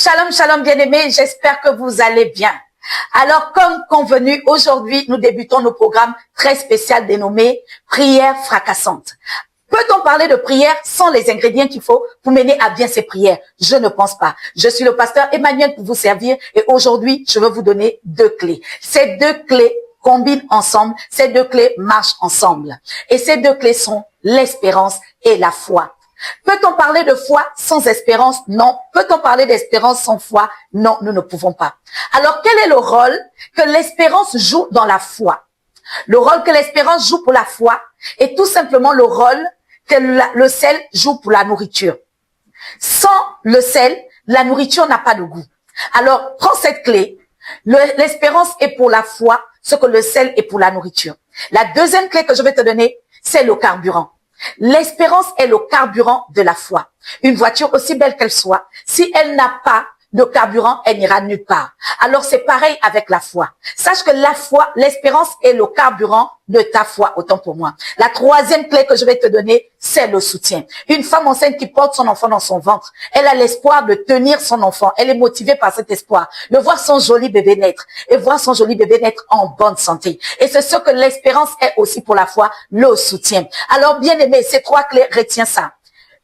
Shalom, shalom bien-aimés, j'espère que vous allez bien. Alors, comme convenu, aujourd'hui, nous débutons nos programmes très spéciaux dénommés prières fracassantes. Peut-on parler de prière sans les ingrédients qu'il faut pour mener à bien ces prières? Je ne pense pas. Je suis le pasteur Emmanuel pour vous servir et aujourd'hui, je veux vous donner 2 clés. Ces 2 clés combinent ensemble, ces 2 clés marchent ensemble. Et ces 2 clés sont l'espérance et la foi. Peut-on parler de foi sans espérance? Non. Peut-on parler d'espérance sans foi? Non, nous ne pouvons pas. Alors, quel est le rôle que l'espérance joue dans la foi? Le rôle que l'espérance joue pour la foi est tout simplement le rôle que le sel joue pour la nourriture. Sans le sel, la nourriture n'a pas de goût. Alors, prends cette clé. L'espérance est pour la foi, ce que le sel est pour la nourriture. La deuxième clé que je vais te donner, c'est le carburant. L'espérance est le carburant de la foi. Une voiture, aussi belle qu'elle soit, si elle n'a pas de carburant, elle n'ira nulle part. Alors c'est pareil avec la foi. Sache que la foi, l'espérance est le carburant de ta foi, autant pour moi. La 3e clé que je vais te donner, c'est le soutien. Une femme enceinte qui porte son enfant dans son ventre, elle a l'espoir de tenir son enfant. Elle est motivée par cet espoir, de voir son joli bébé naître et voir son joli bébé naître en bonne santé. Et c'est ce que l'espérance est aussi pour la foi, le soutien. Alors bien aimé, ces 3 clés, retiens ça.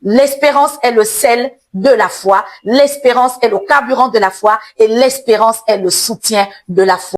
L'espérance est le sel de la foi, l'espérance est le carburant de la foi et l'espérance est le soutien de la foi.